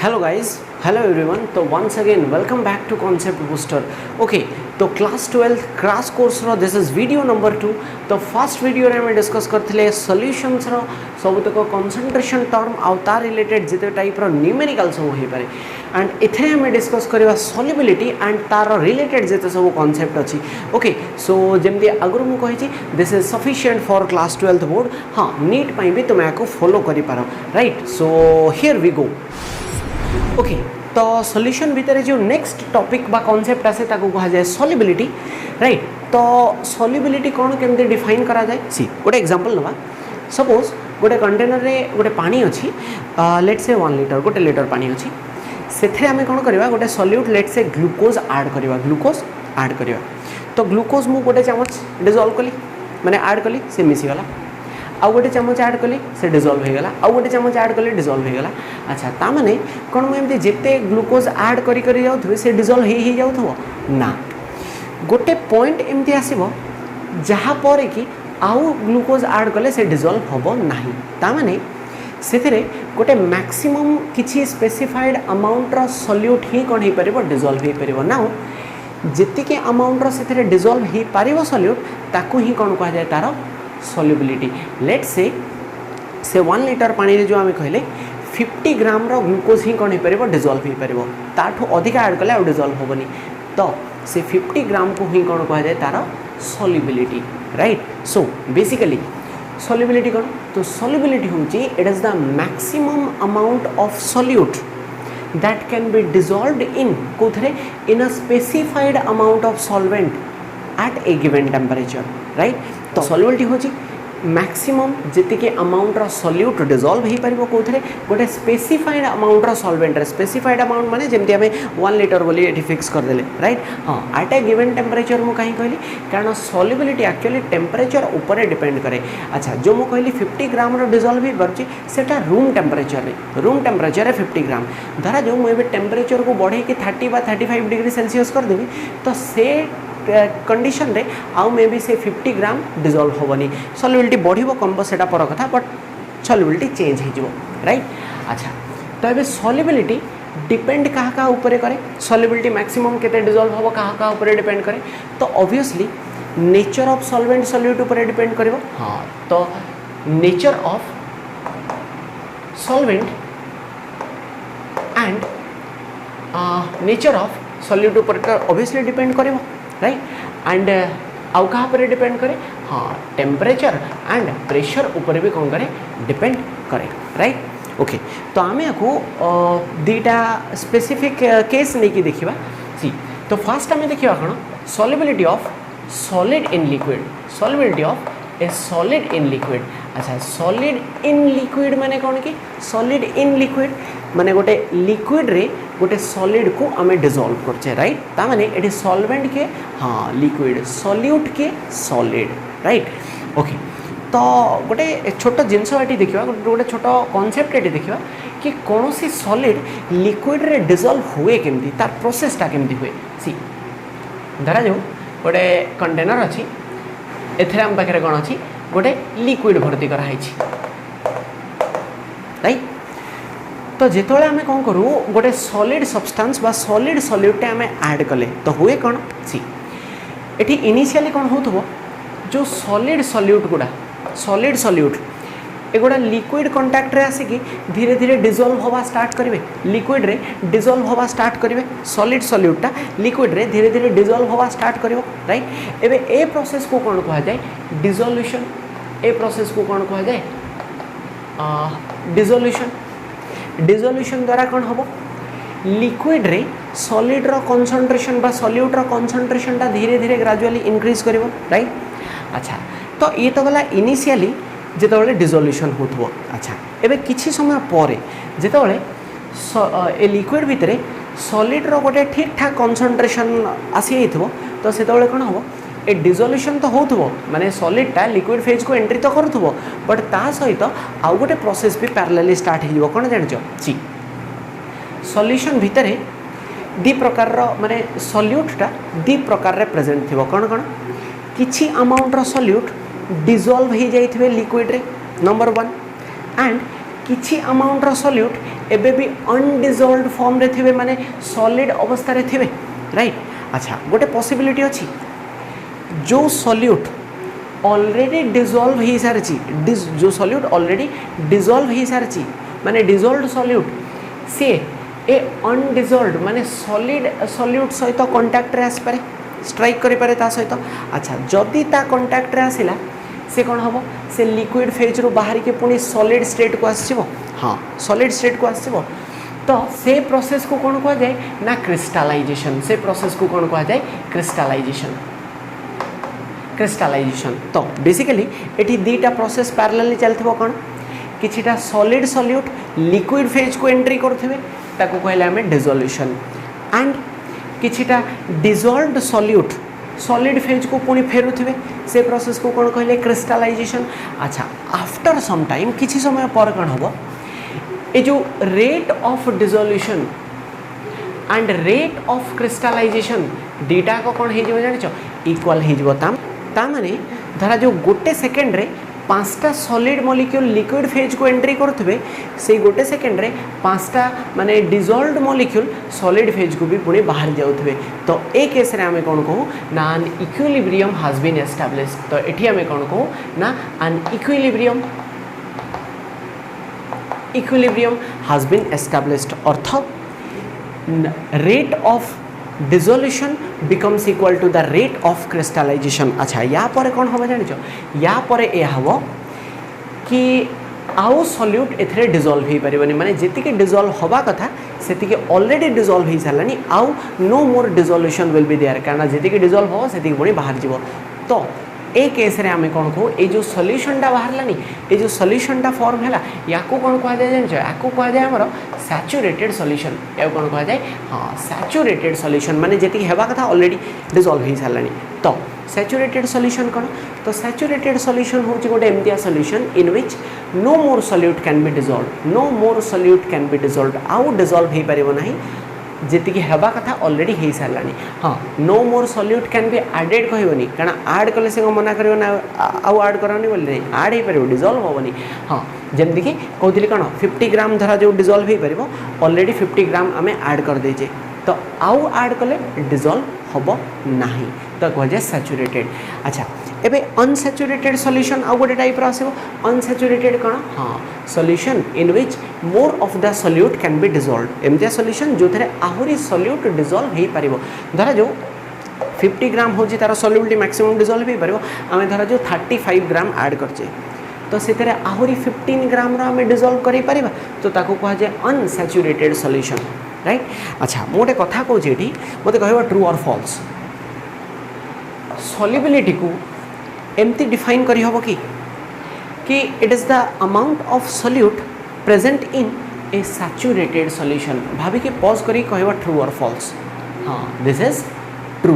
Hello guys, hello everyone. तो once again welcome back to Concept Booster. Okay, तो class 12 crash course रो this is video number 2। तो first video रे हम discuss करथिले solutions रो सबतक कंसंट्रेशन टर्म आ तार रिलेटेड जिते टाइप रो न्यूमेरिकल सब होई पारे एंड एथरे हम डिस्कस करबा सॉल्युबिलिटी एंड तार रिलेटेड जिते सब कांसेप्ट अछि। ओके, सो जेमति आगुर मु कहि छी this is sufficient for class 12 board. हां, नीट पई भी तुम याको फॉलो करि पारो, right. So here we go. Okay, तो सॉल्यूशन भितर जो नेक्स्ट टॉपिक बा कॉन्सेप्ट आसे ताको कहा जाए सॉल्युबिलिटी, राइट। तो सॉल्युबिलिटी कौन केमते डिफाइन करा जाए सी गोटे एग्जांपल नवा। सपोज गोटे कंटेनर रे गोटे पानी अछि, लेट्स से 1 लीटर गोटे लीटर पानी अछि। सेथे आमे कोन करबा गोटे solute let's say glucose add करबा, ग्लूकोज ऐड करबा। तो ग्लूकोज मु गोटे चामच डिसॉल्व कली माने ऐड कली से मिसी गला। आउ गोटे चामच ऐड कली से डिसॉल्व हो गला, आउ गोटे चामच ऐड कली डिसॉल्व हो गला। अच्छा, ता माने कोन मु एमती जेते ग्लूकोज ऐड करी करी जाउथबे से डिसॉल्व ही जाउथबो ना। गोटे पॉइंट एमती आसीबो जहा पर कि आउ ग्लूकोज ऐड कले से डिसॉल्व होबो नाही। ता माने सेथिरे गोटे मैक्सिमम किछि स्पेसिफाइड अमाउंट रो सॉल्यूट ही कोन हे परिबो डिसॉल्व हे परिबो ना। जेति के अमाउंट रो सेथिरे डिसॉल्व ही परिबो सॉल्यूट ताकू ही कोन कहा जाय तारो सॉल्युबिलिटी। लेट्स से 1 लीटर पानी रे जो आमे कहले 50 ग्राम रो ग्लूकोज ही कोन हे परिबो डिसॉल्व ही परिबो, ताठो अधिक ऐड कले आ डिसॉल्व होबनी। तो से 50 ग्राम को ही कोन कहा जाय तारो solubility, right. So basically solubility कोन, तो सॉल्युबिलिटी होची it is the maximum amount of solute that can be dissolved in कोथरे in a specified amount of solvent at a given temperature, right। तो सॉल्युबिलिटी होची मैक्सिमम जेति के amount रो solute dissolve ही परिबो कोथरे गोटे specified amount रो solvent रे। Specified amount माने जेमति हमें 1 litre बोली एठी फिक्स कर देले, राइट। हां, एट ए गिवन टेम्परेचर मु काहे कहली कारण सॉल्युबिलिटी एक्चुअली टेम्परेचर ऊपर डिपेंड करे। अच्छा, जो मु कहली 50 ग्राम रो डिसॉल्व ही परची सेटा रूम टेम्परेचर रे 50 ग्राम। धरा जो मु एबे टेम्परेचर को बढ़े कि 30 बा 35 डिग्री सेल्सियस कर देबी तो से कंडीशन रे आउ मे बी से 50 ग्राम डिसॉल्व होबनी। सॉल्युबिलिटी बढ़िबो कमबो सेटा पर कथा, बट सॉल्युबिलिटी चेंज हो जिवो, राइट। अच्छा, तो एबे सॉल्युबिलिटी डिपेंड कहा ऊपर करे, सॉल्युबिलिटी मैक्सिमम केते डिसॉल्व होबो कहा ऊपर डिपेंड करे। तो obviously nature of solvent solute ऊपर डिपेंड करिवो। हां, तो nature of solvent and nature of solute ऊपर ऑब्वियसली डिपेंड करिवो, राइट। एंड आउ कहाँ पर डिपेंड करे, हाँ, टेम्परेचर एंड प्रेशर ऊपर भी कौन करे डिपेंड करे, राइट। ओके, तो आमे को दीटा स्पेसिफिक केस नहीं कि देखिबा सी। तो फर्स्ट आमे देखिबा कौन solubility of solid in liquid, solubility of a solid in liquid. अच्छा, सॉलिड इन लिक्विड माने कौन कि सॉलिड इन लिक्विड माने गोटे लिक्विड रे गोटे सॉलिड को आमे डिसॉल्व करछे, राइट। ता माने एटी सॉल्वेंट के हाँ लिक्विड, सॉल्यूट के सॉलिड, राइट। ओके, तो गोटे छोट जिनस एटी देखिबा, गोटे छोट कांसेप्ट एटी देखिबा कि कौन सी सॉलिड लिक्विड रे डिसॉल्व हुए केमती, तार प्रोसेसटा केमती हुए सी। धरा जो गोटे कंटेनर अछि, एथरे हम पाखरे कोन अछि गोटे लिक्विड भर्ती करा हैछि, राइट। तो जेतोले आमे कोन करू गोटे सॉलिड सब्सटेंस बा सॉलिड सॉल्यूट आमे ऐड कले तो हुए कोन सी। एठी इनिशियली कोन होथबो जो सॉलिड सॉल्यूट गुडा, सॉलिड सॉल्यूट एगुडा लिक्विड कांटेक्ट रे आसी कि धीरे धीरे डिसॉल्व होवा स्टार्ट करिवे, लिक्विड रे डिसॉल्व होवा स्टार्ट करिवे। सॉलिड सॉल्यूटटा लिक्विड रे धीरे धीरे डिसॉल्व होवा स्टार्ट करिवो, राइट। एबे ए प्रोसेस को कोन कहा जाय डिसॉल्यूशन। ए प्रोसेस को कोन कहा जाय डिसॉल्यूशन। डिसॉल्यूशन द्वारा कौन हम लिक्विड रे सॉलिड रो कंसंट्रेशन बा सॉल्यूट रो कंसंट्रेशन टा धीरे धीरे ग्रेजुअली इंक्रीज करिवो, राइट। अच्छा, तो ये तो गला इनिशियली जेतोले डिसॉल्यूशन होथबो। अच्छा, एबे किछि समय परे जेतोले ए लिक्विड भितरे सॉलिड रो गोटे ठीक ठाक कंसंट्रेशन आसी हेथबो तो सेतोले कोन हबो ए डिसॉल्यूशन तो होथबो माने सॉलिड टा लिक्विड फेज को एंट्री तो करथबो, बट ता सहित आउ गोटे प्रोसेस भी पैरेलली स्टार्ट हिजो। कोन जानचो सी सॉल्यूशन भितरे दी प्रकार रो माने सॉल्यूट टा दी प्रकार रे प्रेजेंट थिबो। कोन कोन किछि अमाउंट रो सॉल्यूट डिसॉल्व ही जाइथिबे लिक्विड रे, नंबर 1, एंड किछि अमाउंट रो सॉल्यूट एबे भी अनडिजॉल्व्ड फॉर्म रे थिबे माने सॉलिड अवस्था रे थिबे राइट। अच्छा गोटे पॉसिबिलिटी अछि जो सॉल्यूट ऑलरेडी डिजॉल्व हो सारी जो सॉल्यूट ऑलरेडी डिजॉल्व हो सारी माने डिजॉल्व्ड सॉल्यूट सी ए अनडिजॉल्व्ड माने सॉलिड सॉल्यूट सहित कांटेक्ट रे आसपारे स्ट्राइक करि पारे ता सहित। अच्छा जदि ता कांटेक्ट रे आसिला से कौन हम से लिक्विड फेज रू बाहर के पुणी सॉलिड स्टेट को आसो। हाँ सॉलिड स्टेट को आसो तो से प्रोसेस को कौन कह जाए ना क्रिस्टलाइजेशन। से प्रोसेस को कौन कह जाए क्रिस्टलाइजेशन। क्रिस्टलाइजेशन तो बेसिकली एटी दीटा प्रोसेस पैरेलली चलथिबो कौन किछिटा सॉलिड सॉल्यूट लिक्विड फेज को एंट्री करथिबे ताको कहले हमें डिसोल्यूशन एंड किछिटा डिसॉल्व्ड सॉल्यूट सॉलिड फेज को पुणी फेरुथिबे से प्रोसेस को कौन कहले क्रिस्टलाइजेशन। अच्छा आफ्टर सम टाइम किछि समय पर कौन हबो ए जो rate of dissolution and rate of crystallisation दीटा को कौन हो जानिछ इक्वल हो ता माने धरा जो गोटे सेकेंड रे पांचटा सॉलिड मॉलिक्यूल लिक्विड फेज को एंट्री करथिबे से गोटे सेकेंड रे पांचटा माने डिसॉल्व्ड मॉलिक्यूल सॉलिड फेज को भी पुणे बाहर जाउथिबे। तो ए केस रे हमें कौन कहू ना an equilibrium has been established. तो एठी हमें कौन कहू ना an equilibrium has been established अर्थ rate of dissolution becomes equal to the rate of crystallization. अच्छा या पर कौन हम जान या पर यह हम कि आउ सॉल्यूट एथरे डिसॉल्व हो पारिबनी माने जेतिके डिसॉल्व होबा कथा सेतिके ऑलरेडी डिसॉल्व हो सारानी आउ no more dissolution will be there कारण जेतिके डिसॉल्व हो सेतिके पुणी बाहर जीवो। तो ए केस रे आमे कौन कहू ए जो सॉल्यूशनटा बाहरलानी ए जो सॉल्यूशनटा फॉर्म हैला याको कौन कह जाय जानछ याको कह जाय हमर सैचुरेटेड सॉल्यूशन। या कौन कह जाय हाँ सैचुरेटेड सॉल्यूशन माने जेतिके हेबा कथा ऑलरेडी डिसॉल्व हो सारानी। तो सैचुरेटेड सॉल्यूशन कौन तो सैचुरेटेड सॉल्यूशन होची गोटे एमतिया solution in which no more solute can be dissolve no more solute can be dissolve आउ डिसॉल्व हो पारिबो नाही जेतिके हेबा कथा ऑलरेडी हो सारानी। हाँ no more solute can be added कहबनी कारण ऐड कले से मना करियो ना आउ ऐड करानी बोली नहीं ऐड हो पारिबो डिसॉल्व होबनी। हाँ जेमति कि कहउतली कोन 50 ग्राम धरा जो डिसॉल्व हो पारिबो ऑलरेडी 50 ग्राम आमे ऐड कर देजे तो आउ ऐड कले डिसॉल्व होबो नाही तो कह जाए सैचुरेटेड। अच्छा एबे अनसैचुरेटेड सॉल्यूशन आउ गोटे टाइप आसो अनसैचुरेटेड कौन हाँ solution in which more of the solute can be dissolve एमतिया सॉल्यूशन जो थे आहुरी सॉल्यूट डिसॉल्व हो पारिबो धरा जो 50 ग्राम होची तार सॉल्यूबिलिटी मैक्सिमम डिसॉल्व हो पारिबो आमे धरा जो 35 ग्राम ऐड करचे तो से आहुरी 15 ग्राम रो आमे डिसॉल्व करि पारिबा तो ताको कह जाए अनसैचुरेटेड सॉल्यूशन राइट। अच्छा मु गोटे कथा कहूँ ये मत कह ट्रू और फॉल्स सॉल्युबिलिटी को एमती डिफाइन करी हबो कि it is the amount of solute present in A saturated solution भाभी के पॉज करी कहवा ट्रू और फॉल्स। हाँ दिस इज ट्रू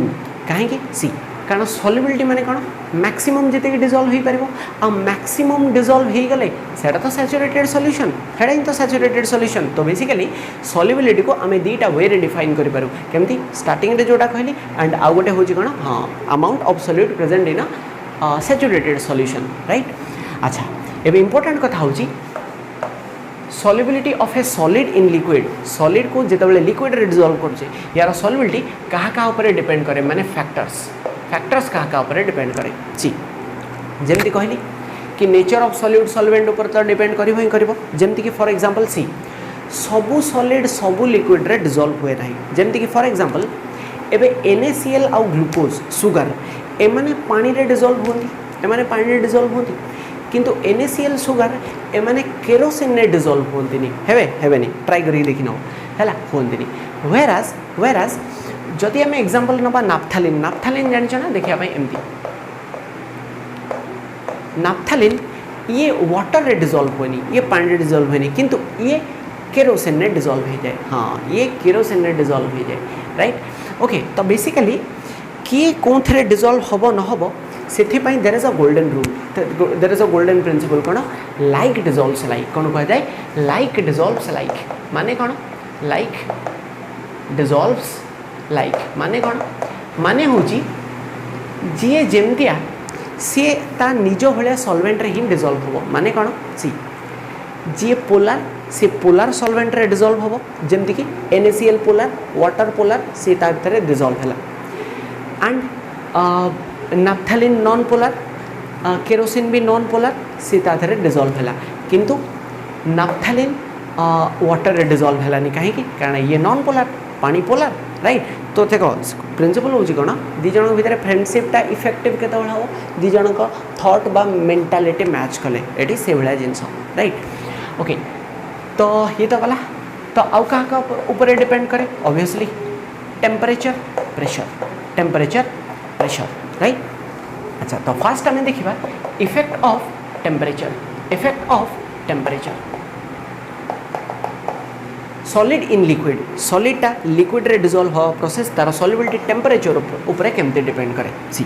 कहीं सी कारण सॉल्युबिलिटी माने कौन मैक्सिमम जिते डिसॉल्व हो पारिबो आ मैक्सिमम डिसॉल्व हो गले सेटा तो सैचुरेटेड सॉल्यूशन हेडा ही तो सैचुरेटेड सॉल्यूशन। तो बेसिकली सॉल्युबिलिटी को आमे दीटा वे रे डिफाइन करि पारू केमती स्टार्टिंग रे जोटा कहली एंड आउ गोटे होची कोन हाँ amount of solute present in a saturated solution right. अच्छा एबे इंपोर्टेंट कथा होची solubility of a solid in liquid solid को जितेबाला लिक्विड रे डिसॉल्व करछे यार सॉल्युबिलिटी कहा ऊपर डिपेंड करे माने फैक्टर्स कहा ऊपर डिपेंड करे जी जेमती कहली कि नेचर ऑफ सॉल्यूट सॉल्वेंट ऊपर तो डिपेंड करिवो ही करिवो जेमती कि फॉर एग्जांपल सी सबु सॉलिड सबु लिक्विड रे डिसॉल्व हुए नाही जेमती कि फॉर एग्जांपल एबे NaCl आउ ग्लूकोज सुगर एमाने पानी रे डिसॉल्व होंती एमाने पानी रे डिसॉल्व होंती किंतु NaCl सुगर एमाने केरोसिन ने डिसॉल्व होंती नहीं हेबे नहीं ट्राई करी देखि न हैला होंती नहीं व्हेराज जदि आम एग्जांपल नबा नाफ्थालिन जानिछ ना देखिया भाई एमती नाफ्थालिन ये वाटर रे डिसॉल्व होनी ये पानी रे डिसॉल्व होनी किंतु ये केरोसिन ने डिसॉल्व हो जाए। हाँ ये केरोसिन ने डिसॉल्व हो जाए राइट ओके। तो बेसिकली किए कौन थे डिसॉल्व हम न हम से there is a golden rule there is a golden principle कौन लाइक डिसॉल्व्स लाइक कौन कह जाए लाइक डिसॉल्व्स लाइक माने कौन लाइक डिसॉल्व्स लाइक माने कौन माने होची जी जेमतिया सी ता निज भाया सॉल्वेंट रे ही डिसॉल्व हो माने कौन सी जी पोलार से पोलार सॉल्वेंट रे डिसॉल्व होबो जेमति कि NaCl पोलार वाटर पोलार से ता भीतर डिसॉल्व हैला एंड नाफ्थालिन नॉन पोलार केरोसिन भी नॉन पोलार से ता भीतर डिसॉल्व हैला किंतु नाफ्थालिन वाटर रे डिसॉल्व हैलानी काहे कि कारण ये नॉन पोलार पानी पोलार राइट तो देखो प्रिंसिपल होची कोन दी जण भीतर फ्रेंडशिपटा इफेक्टिव केते बळ हो दी जण को थॉट बा मेंटालिटी मैच कले एटी से भळा जिंस राइट ओके तो ये तो गला तो आउ का ऊपर डिपेंड करे ऑब्वियसली टेम्परेचर प्रेशर राइट अच्छा तो फास्ट हमें देखिबा effect of temperature solid in liquid सॉलिडटा लिक्विड रे डिसॉल्व हो प्रोसेस तार सॉल्युबिलिटी टेम्परेचर ऊपर केमते डिपेंड करे सी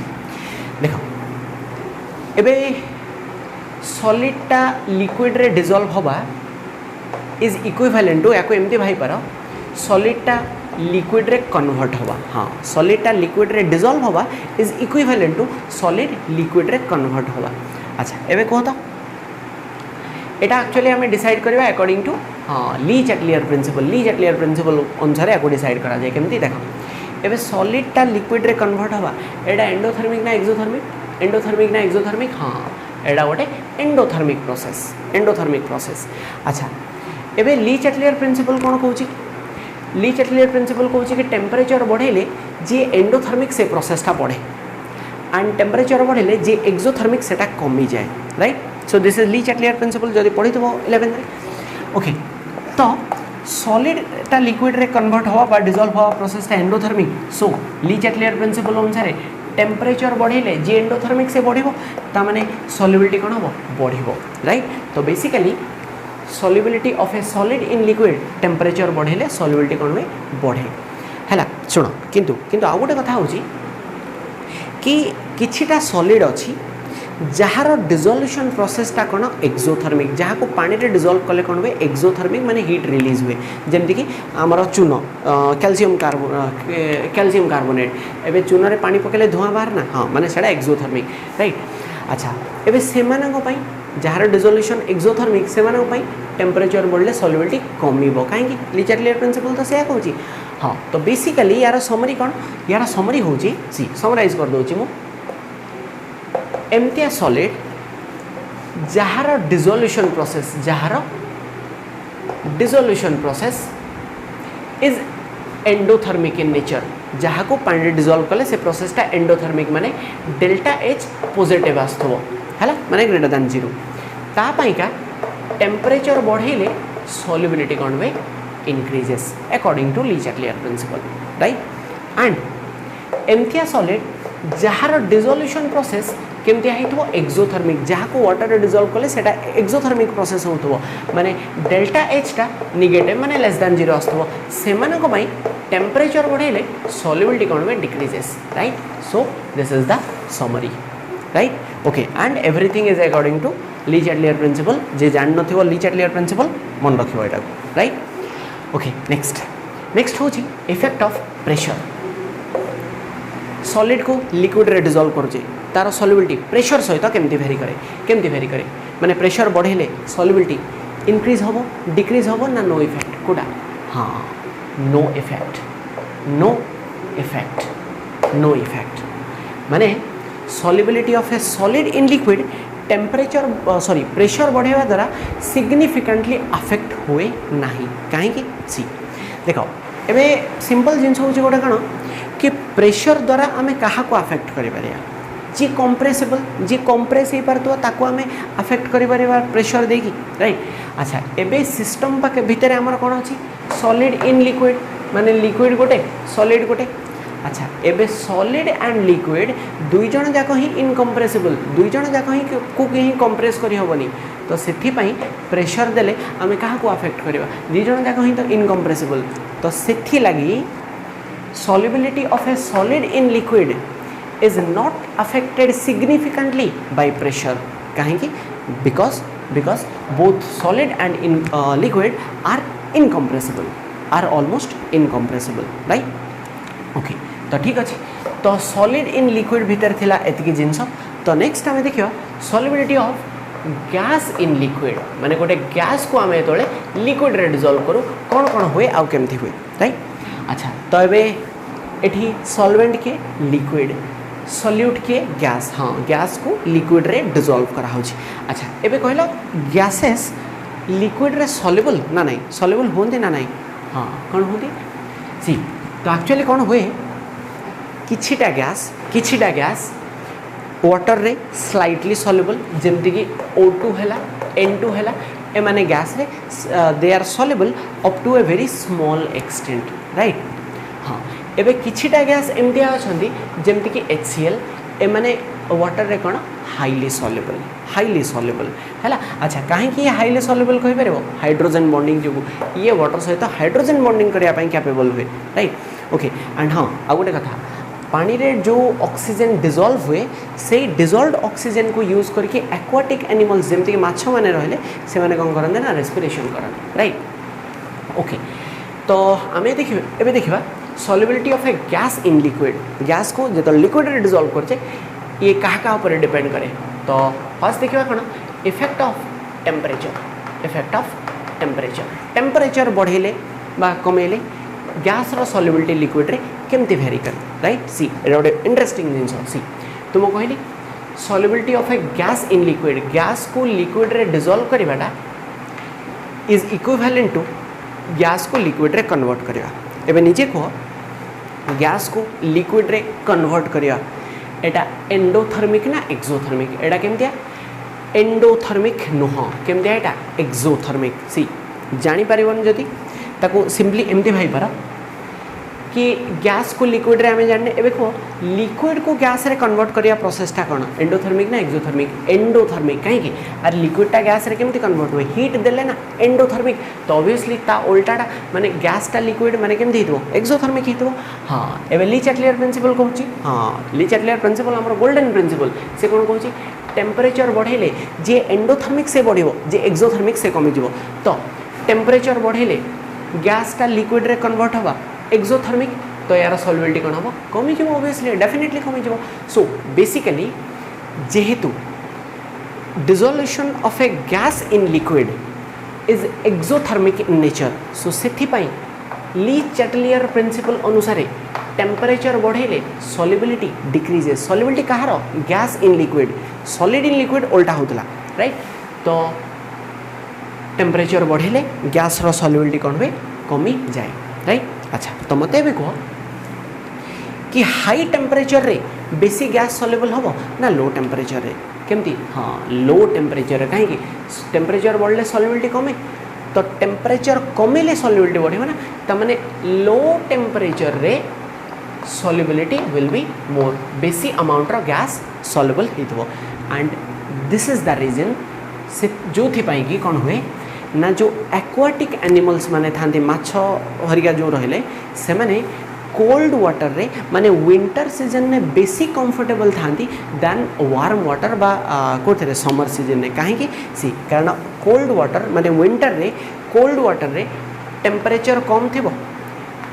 देखो एबे सॉलिडटा लिक्विड रे डिसॉल्व होबा इज इक्विवेलेंट टू याको एमती भाई पार सॉलिडटा लिक्विड रे कन्वर्ट होबा हाँ सॉलिडटा लिक्विड रे डिसॉल्व होबा is equivalent to solid liquid रे कन्वर्ट होबा अच्छा एबे कहो तो एटा एक्चुअली हमें डिसाइड करबा अकॉर्डिंग टू हाँ ली चैटलियर प्रिंसिपल अनुसार या डिसाइड करा जाए केमती देखो एबे सॉलिडटा लिक्विड रे कन्वर्ट होबा एटा एंडोथर्मिक ना एक्सोथर्मिक हाँ एटा गोटे एंडोथर्मिक प्रोसेस अच्छा एबे ली चैटलियर प्रिंसिपल कौन कहूँ कि टेम्परेचर बढ़ेले जे एंडोथर्मिक से प्रोसेसटा बढ़े एंड टेम्परेचर बढ़ेले जे एक्सोथर्मिक सेटा कमी जाए right so this is Lee Chatelier principal जदि पढ़ी थो 11 ओके तो सॉलिडटा लिक्विड रे कन्वर्ट होवा बा डिसॉल्व होवा प्रोसेसटा एंडोथर्मिक सो ली चैटलियर प्रिंसिपल अनुसार टेम्परेचर बढ़ेले जे एंडोथर्मिक से बढ़िबो ता माने सॉल्युबिलिटी कोन हो बढ़िबो राइट तो basically solubility of a solid in liquid temperature बढ़ेले सॉल्युबिलिटी कोन में बढ़े हैला सुनो किंतु आ गोटे कथा होची कि किछिटा सॉलिड अछि जहार डिसोल्यूशन प्रोसेसटा कौन एक्सोथर्मिक जहाँ को पानी रे डिसॉल्व कले कौन हुए एक्सोथर्मिक माने हीट रिलीज हुए जमती कि आमर चून कैल्शियम कार्बोनेट एवं चून रे पानी पकेले धुआं बाहर ना हाँ माने सेटा एक्सोथर्मिक राइट अच्छा एवं से जार डिसोल्यूशन एक्सोथर्मिक से टेम्परेचर बढ़ले सॉल्युबिलिटी कमिबो कहीं ली चैटलियर प्रिंसिपल तो से कहूँ हाँ तो बेसिकली यार समरी कौन यार समरी हूँ सी समराइज कर दूँ मु एमतिया सॉलिड जार dissolution process is endothermic in nature जहाँ को पानी डिसॉल्व कले से प्रोसेसटा एंडोथर्मिक माने डेल्टा एच पॉजिटिव आसथबो हैला माने ग्रेटर दैन 0 ता पई का टेम्परेचर बढ़ेले सॉल्युबिलिटी कोन वे increases according to Le Chatelier principle right and एमतिया सॉलिड जार डिसोल्यूशन प्रोसेस केमती आइथबो एक्सोथर्मिक जहाँ को वाटर डिसॉल्व कले सेटा एक्सोथर्मिक प्रोसेस होथबो माने डेल्टा एच टा नेगेटिव माने लेस दैन 0 आसथबो सेमानको पई टेम्परेचर बढ़ेले सॉल्युबिलिटी कोन वे decreases right so this is the summary right okay and everything is according to Le Chatelier principle जे जान नथिबो ली चैटलियर प्रिंसिपल मन रखिबो एटा राइट ओके नेक्स्ट होची इफेक्ट ऑफ प्रेशर सॉलिड को लिक्विड रे डिसॉल्व करूचे तार सॉल्युबिलिटी प्रेशर सहित केमती वेरी करे माने प्रेशर बढ़ेले सॉल्युबिलिटी इंक्रीज होबो डिक्रीज होबो ना नो इफेक्ट कोडा हाँ नो इफेक्ट माने solubility of a solid in liquid temperature pressure बढ़ेवा द्वारा सिग्निफिकेंटली अफेक्ट हुए नहीं कहीं सी देखो एबे सिंपल जिनस होची गोटे कण कि प्रेशर द्वारा आमे कहा को अफेक्ट करि परिया जी कंप्रेसेबल जी कंप्रेस हो पारतो ताको आमे अफेक्ट करि परिया प्रेशर देकी राइट अच्छा एबे सिस्टम पाके भीतर हमर कोन अछि सॉलिड इन लिक्विड माने लिक्विड गोटे सॉलिड गोटे अच्छा एबे सॉलिड एंड लिक्विड दुई जण जाक ही इनकम्प्रेसेबल दुई जण जाक ही को ही कंप्रेस करि होबनी तो सेथि पई प्रेशर देले आमे कहा को अफेक्ट करबा दुई जण जाक ही तो इनकम्प्रेसेबल तो सेथि लागि solubility of a solid in liquid is not affected significantly by pressure kahinki because both solid and in liquid are incompressible are almost incompressible right okay तो ठीक अछि तो solid in liquid भीतर थिला एतकी जिंस तो नेक्स्ट हमें देखियो solubility of gas in liquid माने गोटे गैस को आम जो लिक्विड रे डिजोल्व करूँ कौन कौन हुए आउ केमती हुए राइट। अच्छा तो ये एठी सॉल्वेंट के लिक्विड सॉल्यूट के गैस हाँ गैस को लिक्विड रे डिजोल्व करा होची। अच्छा एबे कहला गैसेस लिक्विड रे सॉल्युबल ना नहीं सॉल्युबल होंदे ना नहीं हाँ कौन होंदे सी तो एक्चुअली कौन हुए किछिटा गैस वाटर रे स्लाइटली सॉल्युबल जेमती कि O2 हैला N2 हैला ए माने गैस रे they are soluble up to a very small extent right. हाँ एबे किछिटा गैस एमती अछंती जेमती कि HCl ए माने वाटर रे कोन हाईली सॉल्युबल हैला। अच्छा काहे कि हाईली सॉल्युबल कहि परबो हाइड्रोजन बॉन्डिंग जो ये वाटर सहित हाइड्रोजन बॉन्डिंग करिया पई कैपेबल हुए राइट ओके। एंड हाँ आ गोटे कथा पानी रे जो ऑक्सीजन डिजोल्व हुए से डिजोल्व्ड ऑक्सीजन को यूज करके एक्वाटिक एनिमल्स जेमती कि माछ माने रहले से माने कोन करन ना रेस्पिरेशन करन राइट ओके। तो आमे देखिबे एबे देखिबा solubility of a gas in liquid gas को जो लिक्विड रे डिजोल्व करछे ये कहा ऊपर डिपेंड करे। तो फर्स्ट देखिबा कोन इफेक्ट ऑफ टेम्परेचर बढ़ेले बा कमेले गैस रो सॉल्युबिलिटी लिक्विड रे केमती वेरी कर राइट। सी एटा गोटे इंटरेस्टिंग जिनस सी तुम कहली solubility of a gas in liquid gas को लिक्विड रे डिजोल्व करवाटा इज इक्विवेलेंट टू गैस को लिक्विड रे कन्वर्ट करवा। एबे निजे कह गैस को लिक्विड रे कन्वर्ट करवा एटा एंडोथर्मिक ना एक्सोथर्मिक एटा केमतिया एंडोथर्मिक नुह केमतिया एटा एक्सोथर्मिक। सी जानी परिबन जदी ताको सिंपली एमती भाई पारा कि गैस को लिक्विड रे आमे जानने एबे को लिक्विड को गैस रे कन्वर्ट करिया प्रोसेसटा कोन एंडोथर्मिक ना एंडोथर्मिक कहीं कि आर लिक्विडटा गैस रे केमती कन्वर्ट हुए हीट देले ना एंडोथर्मिक तो ऑब्वियसली ता उल्टाटा माने गैसटा लिक्विड माने केमती हितबो एक्सोथर्मिक हितबो। हाँ एबे ली चैटलियर प्रिंसिपल कहूची हाँ ली चैटलियर प्रिंसिपल हमर गोल्डन प्रिंसिपल से कोन कहूची टेम्परेचर बढ़ेले जे एंडोथर्मिक से बढ़िबो जे एक्सोथर्मिक से कमी जिवो। तो टेम्परेचर बढ़ेले गैसटा लिक्विड रे कन्वर्ट होबा एक्सोथर्मिक तो यार सॉल्युबिलिटी कौन हम कमी जीव ऑब्वियसली डेफिनेटली कमी जीव। सो बेसिकली जेहेतु dissolution of a gas in liquid is exothermic in nature so से ली चैटलियर प्रिंसिपल अनुसार टेम्परेचर बढ़ेले solubility decreases solubility Kahar gas in liquid solid in liquid उल्टा होता राइट। तो टेम्परेचर बढ़ेले गैस रो सॉल्युबिलिटी कौन हुए कमी जाए राइट। अच्छा तो मत भी कह कि हाई टेम्परेचर रे बेसी गैस सॉल्युबल हम ना लो टेम्परेचर रे केमती हाँ लो टेम्परेचर कहीं टेम्परेचर बढ़ले सॉल्युबिलिटी कमे तो टेम्परेचर कमेले सॉल्युबिलिटी बढ़े ना तो माने लो टेम्परेचर रे सॉल्युबिलिटी विल बी मोर बेसी अमाउंट रो गैस सॉल्युबल हितबो। And this is the reason से जो थी पाई कि कौन हुए ना जो एक्वाटिक एनिमल्स माने थांती माछ हरिका जो रहले से माने कोल्ड वाटर रे माने विंटर सीजन में बेसी कंफर्टेबल थांती देन वार्म वाटर बा कोथरे समर सीजन में कहीं सी कारण कोल्ड वाटर माने विंटर रे कोल्ड वाटर रे टेम्परेचर कम थिबो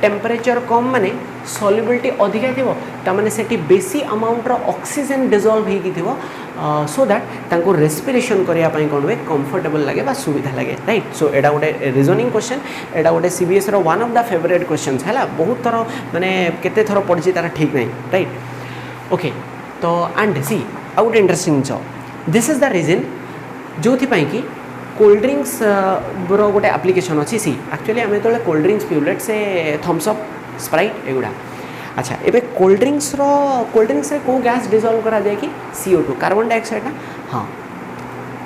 टेम्परेचर कम माने सॉल्युबिलिटी अधिका थिबो ता माने सेठी बेसी अमाउंट रो ऑक्सीजन डिसॉल्व हेकी थिबो सो दैट तांको रेस्पिरेशन करिया पई कोन वे कंफर्टेबल लगे बा सुविधा लगे राइट। सो एडा गोटे रीजनिंग क्वेश्चन एडा गोटे सीबीएस रो one of the favourite questions हैला बहुत थर माने केते थर पढिछि तारा ठीक नहीं राइट ओके। तो एंड सी आ गोटे इंटरेस्टिंग छ दिस इज द रीजन जो थी पई कि कोल्ड ड्रिंक्स रो गोटे एप्लिकेशन अच्छी सी एक्चुअली आम जो कोल्ड ड्रिंक्स पिउलेट से थम्स अप स्प्राइट एगुड़ा। अच्छा एबे कोल्ड ड्रिंक्स रे को गैस डिसॉल्व करा जाए कि CO2 कार्बन डाइऑक्साइड ना हाँ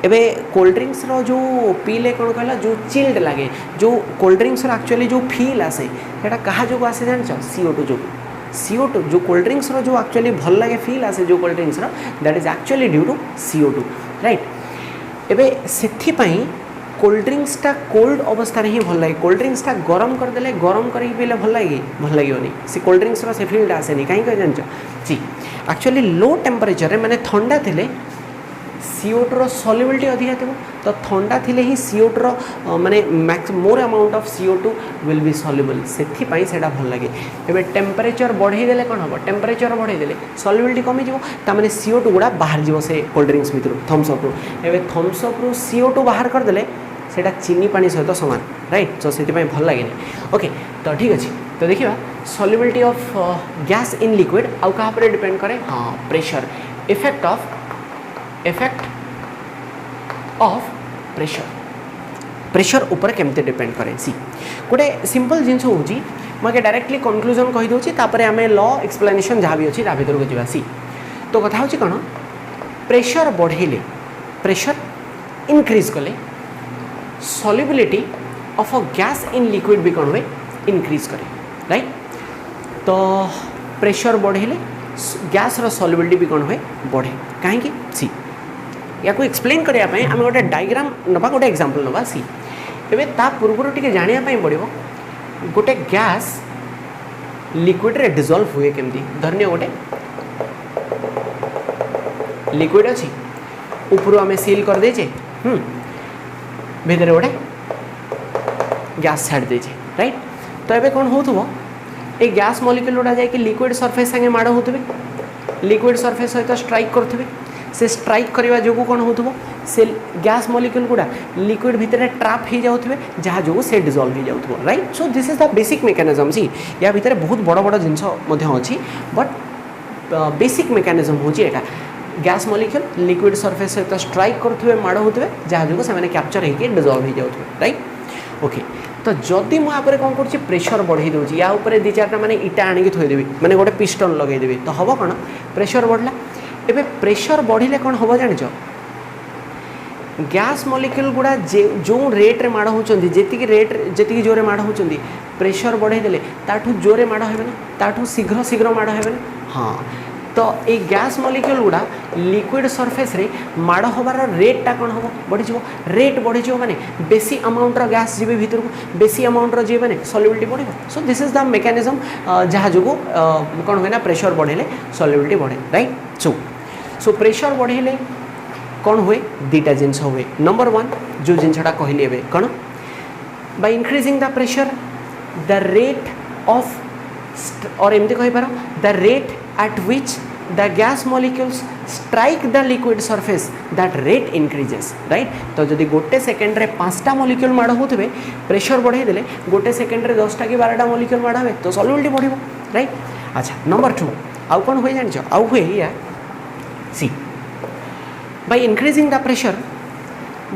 एबे कोल्ड ड्रिंक्स रो जो पीले कौन कहला जो चिल्ड लगे जो कोल्ड ड्रिंक्स रो एक्चुअली जो फील आसे सेटा कहा जो आसे जान CO2 जो CO2 जो कोल्ड ड्रिंक्स रो जो एक्चुअली भल लगे फील आसे जो कोल्ड ड्रिंक्स रो that is actually due to CO2 right. एबे सेथि पई कोल्ड ड्रिंक्सटा कोल्ड अवस्था ही भल लगे कोल्ड ड्रिंक्सटा गरम करदे गरम करके पीले भल लगे से कोल्ड ड्रिंक्स से फील्ड आसेनी कहीं जान जी एक्चुअली लो टेम्परेचर माने ठंडा थिले CO2 रो सॉल्युबिलिटी अधिका थी तो ठंडा थिले ही CO2 रो माने max more amount of CO2 will be soluble से भल लगे एबे टेम्परेचर बढ़े देले कौन हम टेम्परेचर बढ़े देले सॉल्युबिलिटी कमी जीवो ता माने CO2 गुड़ा बाहर जीवो से कोल्ड ड्रिंक्स भितर थम्स अप रो एबे थम्स अप रो CO2 बाहर कर देले सेटा चीनी पानी सहित समान राइट तो से भल लगे ओके तो ठीक अच्छे तो देखिए solubility of gas in liquid आउ कहाँ पर डिपेंड करे हाँ प्रेशर इफेक्ट ऑफ प्रेशर ऊपर केमते डिपेंड करे सी गोटे सिंपल जिनस हूँ मुझे डायरेक्टली कंक्लूजन कही दूसरी तापर आम लॉ एक्सप्लेनेशन जहाँ भी अच्छी भर को जावा सी तो कथा हूँ कौन प्रेशर बढ़ेले प्रेशर इंक्रीज कले solubility of a gas in liquid भी कौन हुए इंक्रीज करे राइट तो प्रेशर बढ़ेले गैस रो सॉल्युबिलिटी भी कौन हुए बढ़े कहीं सी या को एक्सप्लेन करने आम गोटे डायग्राम नवा गोटे एग्जांपल नवा सी एवं ता पूर्व टी जानापी पड़ो गोटे गैस लिक्विड रे डिजोल्व हुए केमती धन्य गोटे लिक्विड अच्छी ऊपर आम सील कर देचे भितर गोटे गैस छाड़ देचे राइट तो ये कौन हो ये गैस मॉलिक्यूल गुड़ा जाकि लिक्विड सरफेस संगे माड़ होते लिक्विड सरफेस सहित स्ट्राइक करुवे से स्ट्राइक करने जो कौन हो से गैस मॉलिक्यूल गुड़ा लिक्विड भितर ट्रैप हो जाऊे जहाँ जो से डिजोल्व हो जाऊँ right so this is the basic mechanism सी या भितर बहुत बड़ बड़ जिनस अच्छी बट बेसिक मेकानिजम हूँ यहाँ गैस मॉलिक्यूल लिक्विड सरफेस सहित स्ट्राइक करुवे माड़ होते जहाँ जो से डिजोल्व हो जाऊे राइट ओके तो जदि मुझे कौन कर प्रेशर बढ़े दूसरी या दी चार्टा मैंने इटा आणिकी थोदेवी मैंने गोटे पिस्टन लगेदेवी तो हम कौन प्रेशर बढ़ला एबे प्रेशर बढ़िले कौन हम जान गैस मॉलिक्यूल गुड़ा जो रेट रे माड़ होती जी जोरे माड़ होती प्रेशर बढ़े देले ताठू जोरे माड़ हेबे ना ताठू शीघ्र शीघ्र माड़ हेबे ना हाँ तो ये गैस मॉलिक्यूल गुड़ा लिक्विड सरफेस रे माड़ हबार रेटा कौन हम बढ़ी रेट बढ़ी माने बेसी अमाउंट रो गैस जी भीतर को बेसी अमाउंट रो जी माने सॉल्युबिलिटी बढ़े सो दिस इज द मेकानिजम जहाँ जो कौन हुए ना प्रेशर बढ़ेले सॉल्युबिलिटी बढ़े राइट सो प्रेशर बढ़ेले कौन हुए दीटा जिनस हुए नंबर वन जो जिनसा कहली ए कौन by increasing the pressure the rate of और एमती कहीपर the rate at which the gas molecules strike the liquid surface that rate increases right तो जदि गोटे सेकेंड रे 5टा मॉलिक्यूल माड़ होते प्रेशर बढ़े देले गोटे सेकेंड रे 10टा कि 12टा मॉलिक्यूल माड़ हे तो सॉल्युबिलिटी बढ़िबो राइट अच्छा नंबर 2 आउ कौन हुए जान आउ हुए या सी by increasing the pressure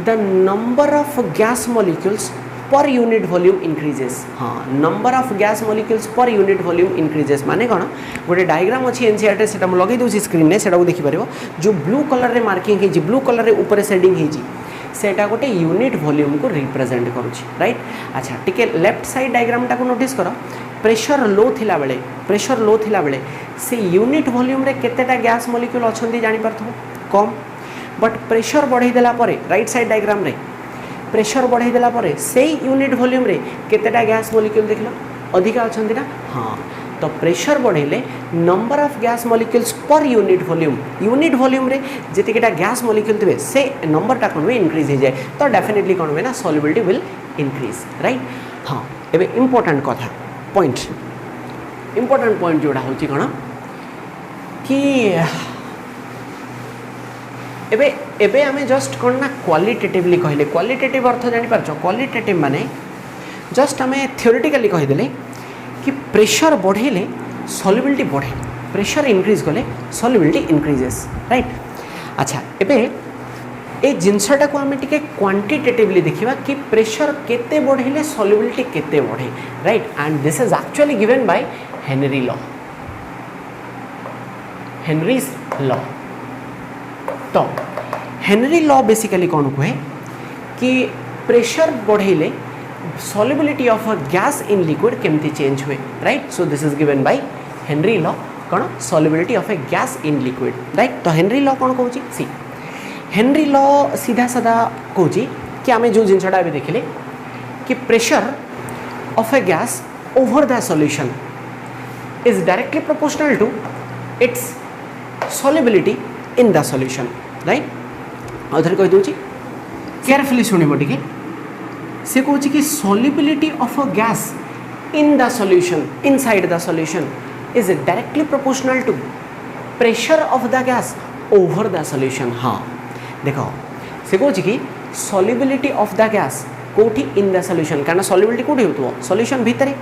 the number of gas molecules per unit volume increases हाँ number of gas molecules per unit volume increases माने कौन गोटे डायग्राम अच्छी एनसीईआरटी से लगे दूसरी स्क्रीन में सेटा देखिपर जो ब्लू कलर रे मार्किंग है ब्लू कलर रे ऊपर शेडिंग है सेटा गोटे यूनिट वॉल्यूम को रिप्रेजेंट करुच्ची राइट अच्छा टिके लेफ्ट साइड डायग्राम टाको नोटिस कर प्रेशर लो थिला बेले से यूनिट वॉल्यूम रे केतेटा गैस मॉलिक्यूल अच्छी जानी पारथबो कम बट प्रेशर बढ़ई देला परे राइट साइड डायग्राम रे प्रेशर बढ़ई देला परे से यूनिट वॉल्यूम रे केतेटा गैस मॉलिक्यूल देखला अधिका अछंती ना हाँ तो प्रेशर बढ़ेले number of gas molecules per unit volume रे जेतिकेटा गैस मॉलिक्यूल थे से नंबर टा कौन इंक्रीज हो जाए तो डेफिनेटली कौन हुए ना सॉल्युबिलिटी विल इंक्रीज राइट हाँ एबे इंपोर्टेंट कथा इंपोर्टेंट पॉइंट जोड़ा होची कौन कि एबे एबे आमे जस्ट कौन ना क्वालिटेटिवली कहले क्वालिटेटिव अर्थ जानी पारछो क्वालिटेटिव माने जस्ट आमे थ्योरेटिकली कहिदेले कि प्रेशर बढ़ेले सॉल्युबिलिटी बढ़े प्रेशर इंक्रीज कले सॉल्युबिलिटी इंक्रीजेस राइट अच्छा एबे ए जिनसटा को आमे टिके क्वांटिटेटिवली देखिबा कि प्रेशर केते बढ़ेले सॉल्युबिलिटी केते बढ़े right and this is actually given by Henry's law तो हेनरी लॉ बेसिकली कौन कहे कि प्रेशर बढ़ेले solubility of a gas in liquid केमती चेंज हुए right so this is given by Henry law कौन solubility of a gas in liquid right तो Henry law कौन कहूँ सी हेनरी लॉ सीधा साधा कहूँ कि आम जो जिनसा भी देखिले कि pressure of a gas over the solution is directly proportional to its solubility in the solution right आउथरे कहि दूची केयरफुली सुनिबो टिके से कहूँ कि solubility of a gas in the solution inside the solution is directly proportional to pressure of the gas over the solution. हाँ देखो से कहूँ कि solubility of the gas कोठी in the solution कारण solubility कोठी होतो solution भीतर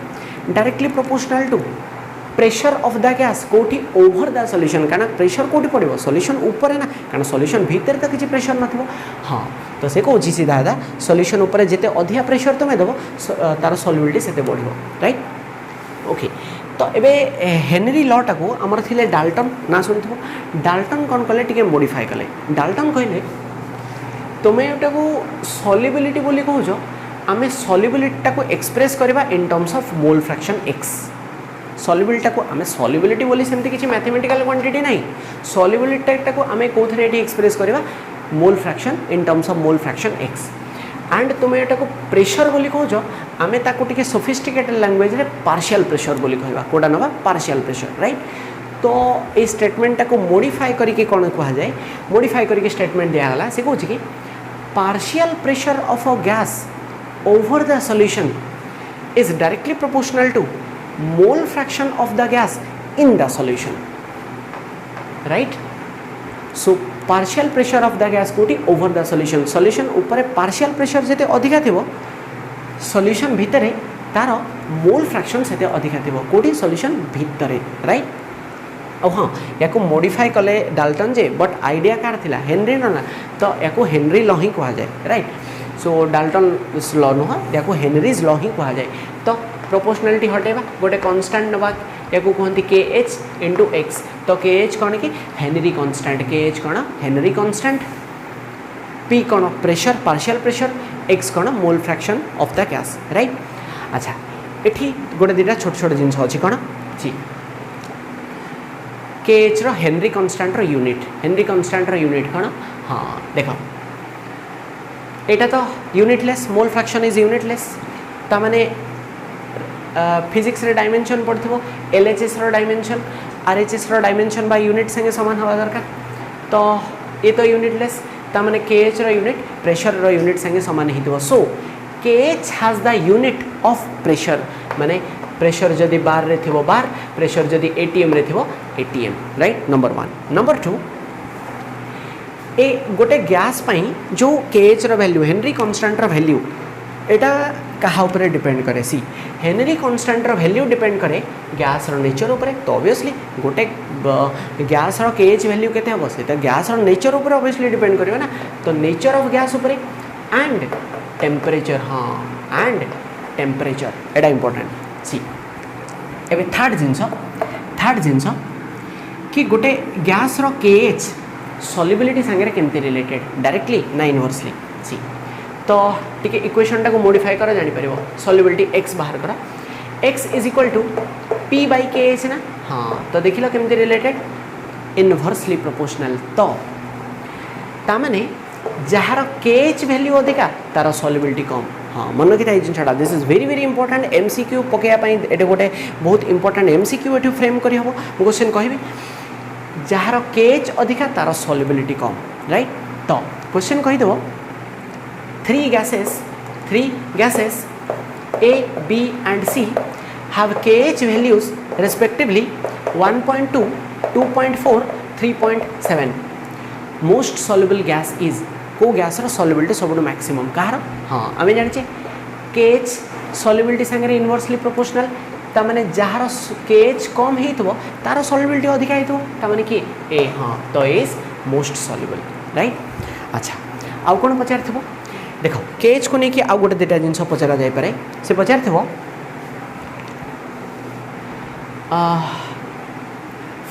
directly proportional to pressure of the gas कोठी over the solution कारण pressure कोठी पड़िबो solution ऊपर है ना कारण solution भीतर तो किसी pressure नथिबो. हाँ तो से कहूँ सीधा दादा सॉल्यूशन ऊपर जिते अधिका प्रेशर तुम देव तार सॉल्युबिलिटी सेते बढ़िबो राइट. ओके तो एबे हेनरी लॉ टाको आमर थिले डाल्टन ना सुनथो डाल्टन कौन कले टिके मॉडिफाई कले डाल्टन कहले तुमे एटाको सॉल्युबिलिटी बोली कहूछ आमे सॉल्युबिलिटी टाको एक्सप्रेस करबा in terms of mole fraction x solubility टाको आमे सॉल्युबिलिटी बोली सेमति किछि मैथमेटिकल क्वांटिटी नाही सॉल्युबिलिटी टाको आमे कोथरे एटी एक्सप्रेस करबा mole fraction in terms of mole fraction x and तुम एटा को प्रेशर बोली कहूछ आमे ताको टिके सोफिस्टिकेटेड लैंग्वेज रे पार्शियल प्रेशर बोली कहबा कोडा नबा पार्शियल प्रेशर राइट. तो ए स्टेटमेंट टाको मॉडिफाई करके कोन कहा जाए मॉडिफाई करके स्टेटमेंट दिया हला से कहूछ कि partial pressure of a gas over the solution is directly proportional to mole fraction of the gas in the solution right. So partial pressure of the gas कोटी ओवर द सॉल्यूशन सॉल्यूशन ऊपर partial pressure जेते अधिका थिबो solution भितरे तार mole fraction सेते अधिका थिबो कोटी सॉल्यूशन भितरे राइट. हाँ या मॉडिफाई कले Dalton J but idea car थिला हेनरी ना तो या हेनरी लॉ ही कहा जाए राइट. सो डाल्टन लॉ नुह या हेनरीज लॉ ही कहा जाए. तो प्रोपोर्शनलिटी हटेबा गोटे कांस्टेंट नबा या कहते के एच इंटू एक्स तो के एच कौन कि हेनरी कांस्टेंट के एच कौन हेनरी कांस्टेंट पी कौन प्रेशर पार्शियल प्रेशर एक्स कौन मोल fraction of the gas right. अच्छा एठी गोटे दुटा छोट छोट जिनस अच्छी कौन जी के एच रो हेनरी कांस्टेंट रो यूनिट कौन हाँ देख एटा तो unitless mole fraction is unitless ता माने फिजिक्स रे डायमेंशन पड़ो एलएचएस रो डायमेंशन आरएचएस रो डायमेंशन बा यूनिट संगे समान हवा दरकार. तो ये तो यूनिटलेस ता माने केएच रो यूनिट प्रेशर रो यूनिट संगे समान हितबो. So KH has the unit of pressure माने प्रेशर जदि बार रे थिबो बार प्रेशर जदि एटीएम रे थिबो एटीएम राइट. नंबर 1 नंबर 2 ए गोटे गैस पाई जो केएच रो वैल्यू हेनरी कांस्टेंट रो वैल्यू एटा कहा ऊपर डिपेंड करे सी हेनरी कांस्टेंट रो वैल्यू डिपेंड करे गैस रो नेचर ऊपर. तो ऑब्वियसली गोटे गैस रो केएच वैल्यू केते हबो से तो गैस रो नेचर ऊपर ऑब्वियसली डिपेंड करियो ना. तो नेचर ऑफ गैस ऊपर एंड टेम्परेचर हाँ एंड टेम्परेचर एटा इंपोर्टेंट सी. एबे थर्ड जिनस कि गोटे गैस रो केएच सॉल्युबिलिटी संगे केमते रिलेटेड डायरेक्टली ना इनवर्सली सी. तो टिके इक्वेशन टाको मॉडिफाई कर जानि परिबो सॉल्युबिलिटी x बाहर करा x is equal to p by K H ना हाँ तो देखिल केमती रिलेटेड इनवर्सली प्रोपोर्शनल. तो ता माने जहार के एच वैल्यू अधिका तार सॉल्युबिलिटी कम. हाँ मन कि जिनटा this is very very important MCQ पकेयापाई एटे गोटे बहुत इंपोर्टेंट एमसीक्यू एठू फ्रेम करि हबो. मु क्वेश्चन कहबी जहार के एच अधिका तार सॉल्युबिलिटी कम राइट. तो क्वेश्चन कहि देबो three gases A, B and C have KH values respectively 1.2, 2.4, 3.7. Most soluble gas is को गैस रो सॉल्युबिलिटी सबुठ मैक्सिमम कहार हाँ आम जाने KH सॉल्युबिलिटी संगे इनवर्सली प्रोपोर्शनल ता माने जहार KH कम हो तार सॉल्युबिलिटी अधिका हो माने कि ए हाँ तो इज मोस्ट सॉल्युबल राइट. अच्छा आउ कौन पचार थो देख केएच को लेकिन आउ गोटे दुटा जिन पचरा जापे से पचार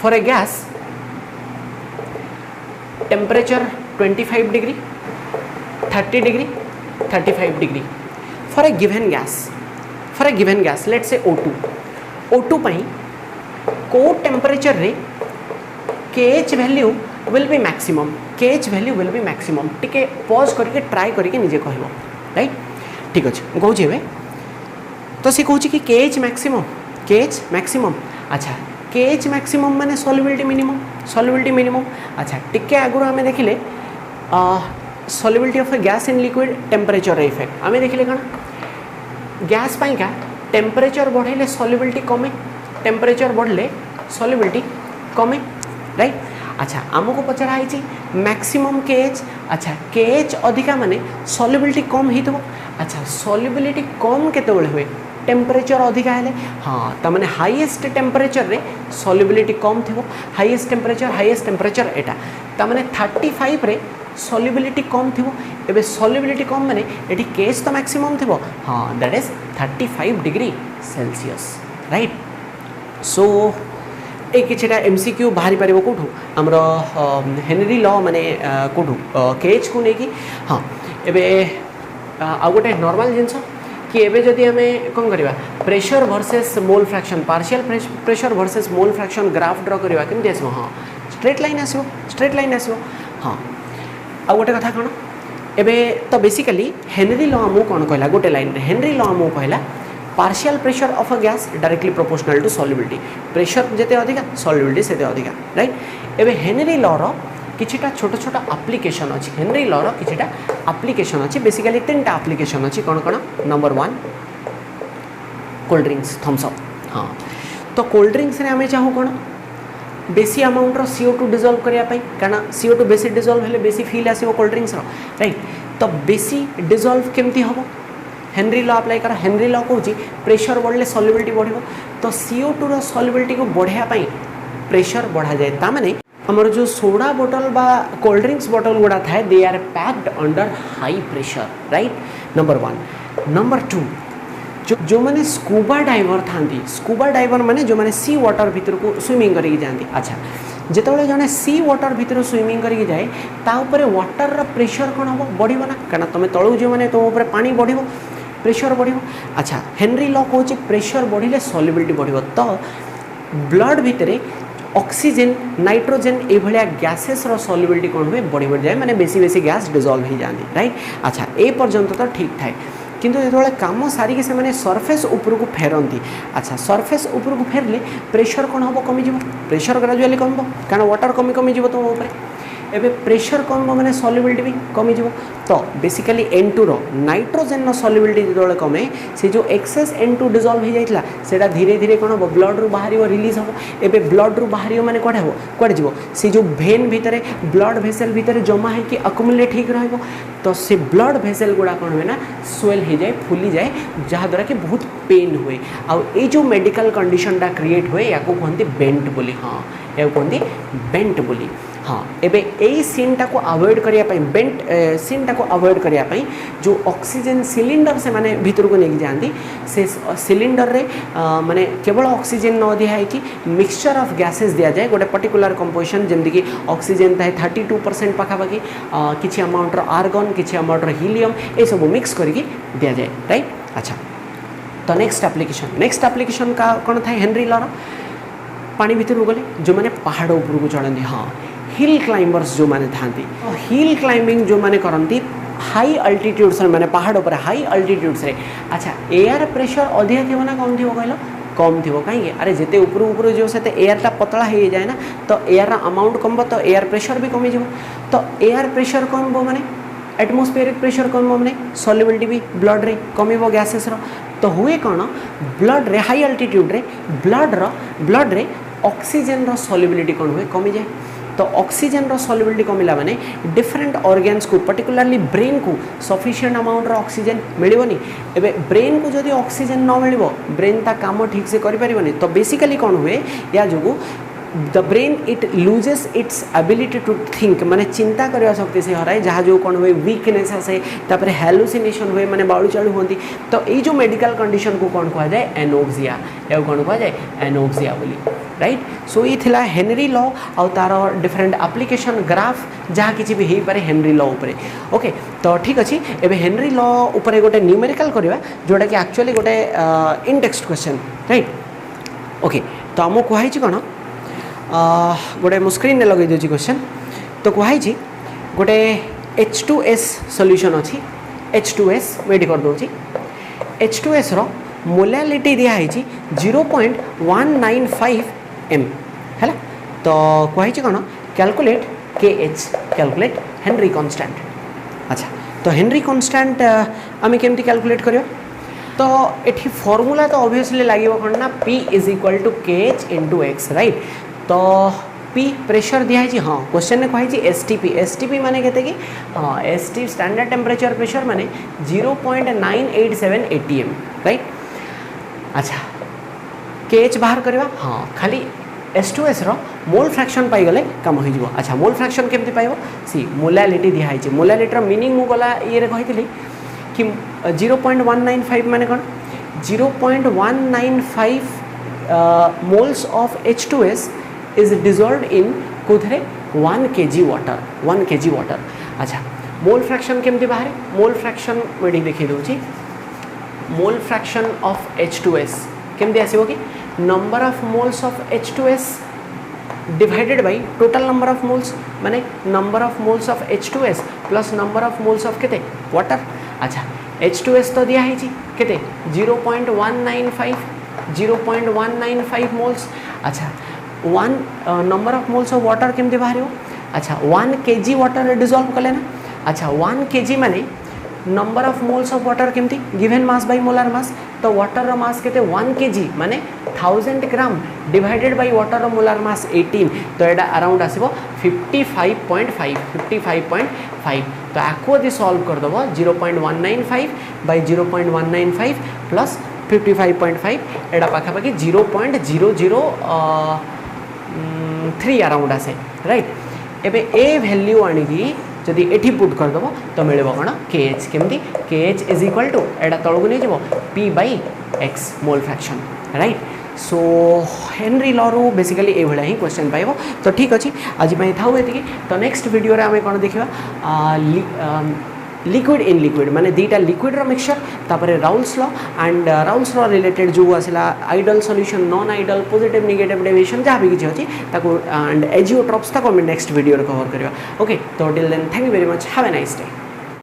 for a gas temperature 25 degree 30 degree 35 degree for a given gas let's say O2 पाई को टेम्परेचर रे KH value will be maximum टिके पॉज करके ट्राई करके निजे कहबो राइट. ठीक अच्छे कहूँ ए तो सी कहूँ कि केएच मैक्सिमम अच्छा केएच मैक्सिमम माने सॉल्युबिलिटी मिनिमम अच्छा टिके आगुर आम देखिले solubility of a gas in liquid temperature effect आम देखिले कौन गैस पाइका टेम्परेचर बढ़े सॉल्युबिलिटी कमे टेम्परेचर बढ़ले सॉल्युबिलिटी कमे राइट। अच्छा आमको पचराई मैक्सिमम केएच अच्छा केएच अधिका माने सॉल्युबिलिटी कम हो। अच्छा सॉल्युबिलिटी कम केतेबेले हुए टेम्परेचर अधिका है हाँ तमाने हाईएस्ट टेम्परेचर रे सॉल्युबिलिटी कम थी हाईएस्ट टेम्परेचर एटा तमाने 35 रे सॉल्युबिलिटी कम थी एबे सॉल्युबिलिटी कम माने एटी केएच तो मैक्सिमम थी हाँ that is 35 degree Celsius right. So एक किछटा एमसीक्यू बाहरी पारिबो कोठू हमरो हेनरी लॉ माने कोठू केएच को नेकी हाँ एबे आ गोटे नॉर्मल जिंस कि एबे जदि हमें कौन करवा pressure versus mole fraction partial pressure versus mole fraction graph draw करवा केमती आसो हाँ स्ट्रेट लाइन आसो हाँ आ गोटे कथा कौन एबे तो बेसिकली हेनरी लॉ आमको कौन कहला गोटे लाइन हेनरी लॉ आमको कहला partial pressure of a gas directly proportional to solubility pressure जिते अधिका सॉल्युबिलिटी सेते अधिका राइट। एबे हेनरी लॉ रो किछिटा छोट छोट एप्लिकेशन अच्छी हेनरी लॉ रो किछिटा एप्लिकेशन अच्छी बेसिकली 3टा एप्लिकेशन अच्छी कौन कौन number 1 cold drinks Thums Up हाँ तो कोल्ड ड्रिंक्स रे आमे चाहू कौन बेसी अमाउंट रो CO2 डिजोल्व करिया पई कारण CO2 बेसी डिजोल्व हेले बेसी feel आसीबो cold drinks row right. तो बेसी डिजोल्व केमती हबो हेनरी लॉ अप्लाई कर हेनरी लॉ कहूँ प्रेशर बढ़ले सॉल्युबिलिटी बढ़िबो तो CO2 रो सॉल्युबिलिटी को बढ़िया पई प्रेशर बढ़ा जाए तामाने हमर जो सोडा बोतल बा कोल्ड ड्रिंक्स बोतल गुड़ा थाए they are packed under high pressure right number 1। Number 2 जो मैंने स्कूबा डाइवर थांती स्कूबा डाइवर माने जो मैंने सी वाटर भीतर को स्विमिंग करके जाती अच्छा जिते जड़े सी वाटर भीतर स्विमिंग करके जाए ता ऊपर वाटर रा प्रेशर कौन हम बढ़िबो ना कारण तुम तलू जो मैंने तुम ऊपर पानी बढ़िबो प्रेशर बढ़िबो। अच्छा हेनरी लॉ कहूँ प्रेशर बढ़िले सॉल्युबिलिटी बढ़िबो तो ब्लड भितर ऑक्सीजन नाइट्रोजन ये गैसेस रो सॉल्युबिलिटी कौन हुए बढ़ी बढ़ जाए माने बेसी बेसी गैस डिजोल्व हो जाती राइट। अच्छा ए पर्यंत तो ठीक थाए किंतु जो कम सारिकी से सरफेस ऊपर को फेरती अच्छा सरफेस ऊपर को फेरले प्रेशर कौन हम कमिज प्रेशर ग्राजुअली कम कारण वाटर कमी कमिज तुम ऊपर एबे प्रेशर कम माने सॉल्युबिलिटी भी कमिज तो बेसिकली N2 रो नाइट्रोजन रो सॉल्युबिलिटी जो कमे से जो एक्सेस N2 डिजोल्व हो जाइतला सेटा धीरे धीरे कौन हम ब्लड रु बाहर रिलीज हम एबे ब्लड रु बाहर माने कौन हम कौन जीव से जो भेन भितर ब्लड भेसेल भितर जमा है कि अकुमुलेट ठीक रहिबो तो से ब्लड भेसेल गुड़ा कौन हुए ना स्वेल हो जाए फुली जाए जहाँद्वारा कि बहुत पेन हुए आउ ये जो मेडिकल कंडीशनटा क्रिएट हुए या कहते बेंट बोली हाँ या कहते बेंट बोली हाँ एबे यही सीनटा को अवॉइड करने बेंट सीनटा को अवॉइड करने जो ऑक्सीजन सिलिंडर से माने भीतर को लेके जाती से सिलिंडर रे माने केवल ऑक्सीजन न दिया है कि मिक्सचर ऑफ गैसेस दिया जाए गोटे पर्टिकुलर कंपोजिशन जमती कि ऑक्सीजन था 32% पाखापाखि किसी अमाउंट आर्गन किसी अमाउंट हीलियम ये सब मिक्स करके दिया जाए राइट। अच्छा तो नेक्स्ट एप्लिकेशन का कौन था हेनरी लॉ पानी भीतर गले जो मैंने पहाड़ ऊपर को चढ़ती हाँ हिल क्लाइंबर्स जो मैंने था हिल क्लाइंबिंग जो मैंने करती हाई अल्टीट्यूड्स मैंने पहाड़ पर हाई अल्टीट्यूड्स रे अच्छा एयर प्रेशर अधिक थी ना कम थी कहल कम थी कहीं अरे जिते ऊपर ऊपर जो से एयरटा पतला हो जाए ना तो एयर अमाउंट कम तो एयर प्रेशर भी कमिज तो एयर प्रेशर कम माने एटमोस्फेरिक प्रेशर कम माने सॉल्युबिलिटी भी ब्लड रे कमिबो गैसेस रो तो हुए कौन ब्लड रे हाई अल्टीट्यूड रे ब्लड रे ऑक्सीजन रो सॉल्युबिलिटी कौन हुए कमी जाए तो ऑक्सीजन रो सॉल्युबिलिटी कमिला माने डिफरेंट ऑर्गन्स को पर्टिकुलरली ब्रेन को सफिशिएंट अमाउंट रो ऑक्सीजन मिलबनी एबे ब्रेन को जदि ऑक्सीजन न मिलबो ब्रेन ता काम ठीक से करि परिबनी तो बेसिकली कौन हुए या जो the brain it loses its ability to think माने चिंता करने शक्ति से हराए जहाँ जो कौन हुए वीकनेस आसे तापर हेलुसिनेशन हुए माने बालू चालू होती तो ये जो मेडिकल कंडीशन को कौन कह जाए एनोक्सिया या कौन कह जाए एनोक्सिया बोली राइट। सो ये थिला हेनरी लॉ आउ तार डिफरेंट एप्लिकेशन ग्राफ जहाँ किसी भी हो पारे हेनरी लॉ उपरे ओके तो ठीक अच्छे एबे हेनरी लॉ उपरे गोटे न्यूमेरिकल करवा जोटा कि एक्चुअली गोटे इन टेक्स्ट क्वेश्चन राइट ओके तो आमको कहुई कौन गोटे मो स्क्रीन में लगे दूसरी क्वेश्चन तो कहुई गोटे H2S सॉल्यूशन अच्छी H2S वेट कर दूँ H2S रो मोलालिटी दिखाई 0.195 m है तो कहुई कौन calculate KH calculate Henry constant अच्छा तो हेनरी कांस्टेंट आम केमती कैलकुलेट करिया तो ये फॉर्मूला तो ऑब्वियसली लगे कौन ना P is equal to KH into x right तो P प्रेशर दिखाई हाँ क्वेश्चन ने कही STP माने कहते कि हाँ ST स्टैंडर्ड टेम्परेचर प्रेशर माने 0.987 ATM राइट अच्छा KH बाहर करवा हाँ खाली H2S रो मोल फ्रैक्शन पाई गले कम हो जाव अच्छा मोल फ्रैक्शन केमती पाइबो सी मोलालिटी दिखाई मोलालिटी मीनिंग मु गला ये कही कि 0.195 माने कौन 0.195 moles of H2S is dissolved in कोथरे 1 kg वाटर अच्छा मोल फ्रैक्शन केमती बाहर मोल फ्रैक्शन मेडी देखी दूची मोल फ्रैक्शन ऑफ H2S केमती आसीबो कि number of moles of H2S divided by total number of moles माने number of moles of H2S plus number of moles of केते वाटर अच्छा H2S तो दिया है जी केते 0.195 मोल्स अच्छा 1 number of moles of water केमती बाहर हो अच्छा 1 kg वाटर डिजॉल्व कले ना अच्छा 1 kg माने number of moles of water केमती given mass by molar mass तो वाटर रो मास केते 1 kg माने 1000 ग्राम डिवाइडेड बाय वाटर रो मोलार मास 18 तो एटा अराउंड आसीबो 55.5 तो आको यदि सॉल्व कर दबो 0.195 बाय 0.195 प्लस 55.5 एटा पाखापाखि 0.00 अराउंड आसे राइट एबे ए वैल्यू आनिकी जदि एठी पुट कर दबो तो मिलबो कोन KH केमती KH इज इक्वल टू एटा तळगु नै जबो P by X mole fraction right so Henry law रू बेसिकली ए भला ही क्वेश्चन पाइबो तो ठीक अछि आज पई थाउ एतिकी तो नेक्स्ट वीडियो रे हमें कोन देखिबा लिक्विड इन लिक्विड माने दीटा लिक्विड रो मिक्सचर तापरे Raoult's law and Raoult's law related जो आसिला ideal solution non ideal positive negative deviation जहाँ भी किसी अच्छी ताको एंड एजियोट्रॉप्स ताको हम नेक्स्ट वीडियो रे कवर करबा ओके तो till then thank you very much have a nice day.